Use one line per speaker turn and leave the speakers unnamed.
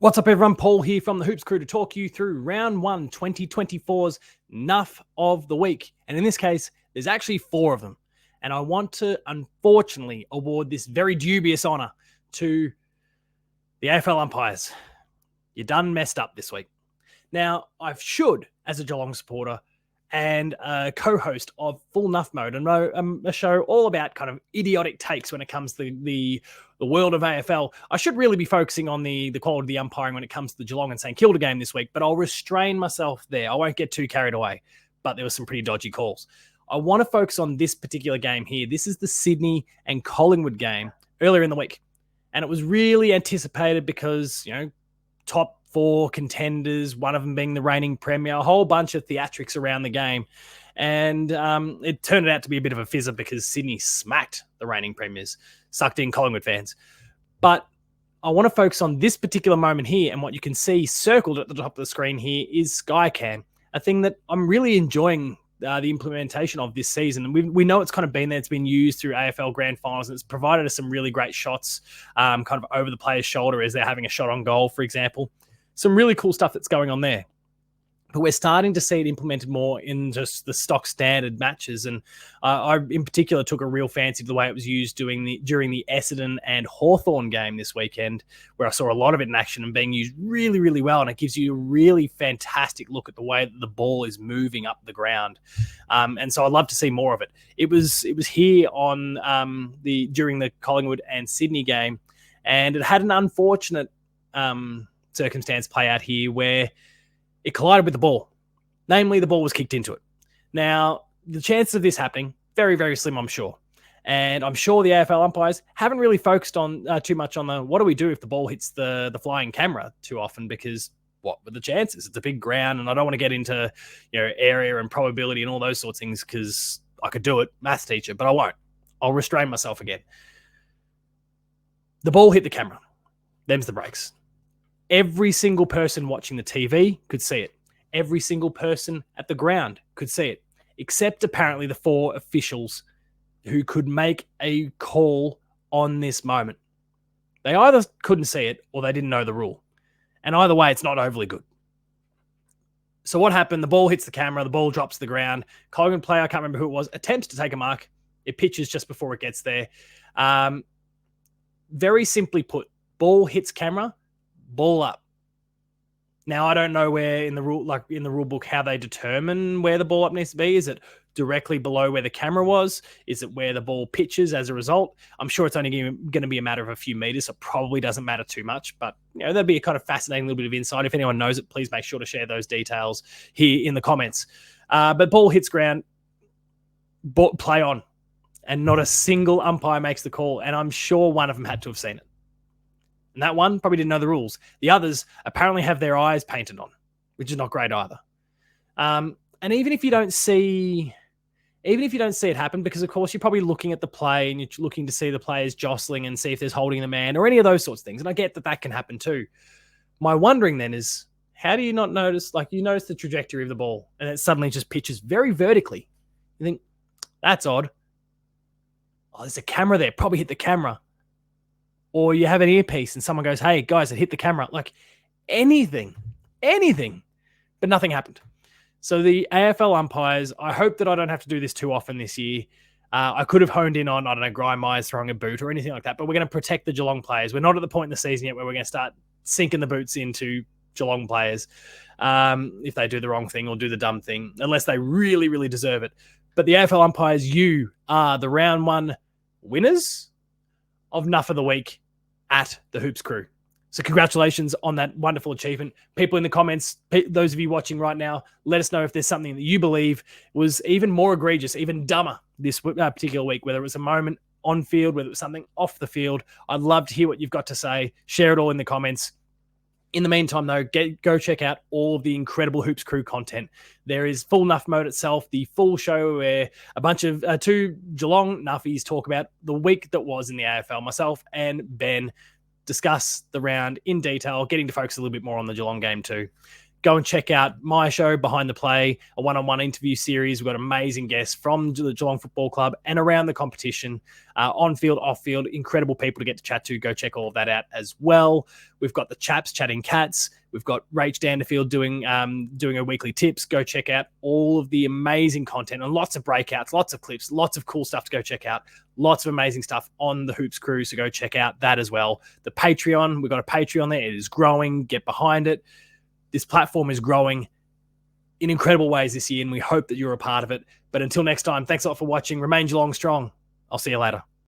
What's up, everyone? Paul here from the Hoops Crew to talk you through round 1, 2024's Nuff of the Week. And in this case, there's actually 4 of them. And I want to, unfortunately, award this very dubious honor to the AFL Umpires. You done messed up this week. Now, I should, as a Geelong supporter and a co-host of Full Nuff Mode, and a show all about kind of idiotic takes when it comes to the world of AFL, I should really be focusing on the quality of the umpiring when it comes to the Geelong and St Kilda game this week, but I'll restrain myself there. I won't get too carried away, but there were some pretty dodgy calls. I want to focus on this particular game here. This is the Sydney and Collingwood game earlier in the week, and it was really anticipated because, top 4 contenders, one of them being the reigning premier, a whole bunch of theatrics around the game. And it turned out to be a bit of a fizzer because Sydney smacked the reigning premiers, sucked in Collingwood fans. But I want to focus on this particular moment here, and what you can see circled at the top of the screen here is Skycam, a thing that I'm really enjoying the implementation of this season. And we know it's kind of been there. It's been used through AFL Grand Finals, and it's provided us some really great shots kind of over the player's shoulder as they're having a shot on goal, for example. Some really cool stuff that's going on there. But we're starting to see it implemented more in just the stock standard matches. And I, in particular, took a real fancy to the way it was used during the Essendon and Hawthorn game this weekend, where I saw a lot of it in action and being used really, really well. And it gives you a really fantastic look at the way that the ball is moving up the ground. And so I'd love to see more of it. It was here on during the Collingwood and Sydney game, and it had an unfortunate circumstance play out here where it collided with the ball. Namely, the ball was kicked into it. Now, the chances of this happening, very, very slim, I'm sure. And I'm sure the AFL umpires haven't really focused on too much on the what do we do if the ball hits the flying camera too often, because what were the chances? It's a big ground, and I don't want to get into area and probability and all those sorts of things because I could do it, maths teacher, but I won't. I'll restrain myself again. The ball hit the camera. Them's the breaks. Every single person watching the TV could see it. Every single person at the ground could see it, except apparently the 4 officials who could make a call on this moment. They either couldn't see it or they didn't know the rule. And either way, it's not overly good. So what happened? The ball hits the camera, the ball drops to the ground. Collingwood player, I can't remember who it was, attempts to take a mark. It pitches just before it gets there. Very simply put, ball hits camera, ball up. Now, I don't know where in the rule book how they determine where the ball up needs to be. Is it directly below where the camera was? Is it where the ball pitches as a result? I'm sure it's only going to be a matter of a few meters, so it probably doesn't matter too much. But that'd be a kind of fascinating little bit of insight. If anyone knows it, please make sure to share those details here in the comments. But ball hits ground, play on, and not a single umpire makes the call. And I'm sure one of them had to have seen it. And that one probably didn't know the rules. The others apparently have their eyes painted on, which is not great either. And even if you don't see it happen, because of course you're probably looking at the play and you're looking to see the players jostling and see if there's holding the man or any of those sorts of things. And I get that can happen too. My wondering then is, how do you not notice, you notice the trajectory of the ball and it suddenly just pitches very vertically. You think, that's odd. Oh, there's a camera there. Probably hit the camera. Or you have an earpiece and someone goes, hey, guys, it hit the camera. Anything. But nothing happened. So the AFL umpires, I hope that I don't have to do this too often this year. I could have honed in on, Guy Myers throwing a boot or anything like that, but we're going to protect the Geelong players. We're not at the point in the season yet where we're going to start sinking the boots into Geelong players if they do the wrong thing or do the dumb thing, unless they really, really deserve it. But the AFL umpires, you are the round 1 winners of Nuff of the Week at the Hoops Crew. So congratulations on that wonderful achievement. People in the comments, those of you watching right now, let us know if there's something that you believe was even more egregious, even dumber this particular week, whether it was a moment on field, whether it was something off the field. I'd love to hear what you've got to say. Share it all in the comments. In the meantime, though, go check out all of the incredible Hoops Crew content. There is Full Nuff Mode itself, the full show where a bunch of 2 Geelong Nuffies talk about the week that was in the AFL. Myself and Ben discuss the round in detail, getting to focus a little bit more on the Geelong game too. Go and check out my show, Behind the Play, a one-on-one interview series. We've got amazing guests from the Geelong Football Club and around the competition, on field, off field, incredible people to get to chat to. Go check all of that out as well. We've got the Chaps Chatting Cats. We've got Rach Danderfield doing her weekly tips. Go check out all of the amazing content and lots of breakouts, lots of clips, lots of cool stuff to go check out. Lots of amazing stuff on the Hoops Crew, so go check out that as well. The Patreon, we've got a Patreon there. It is growing. Get behind it. This platform is growing in incredible ways this year, and we hope that you're a part of it. But until next time, thanks a lot for watching. Remain Geelong strong. I'll see you later.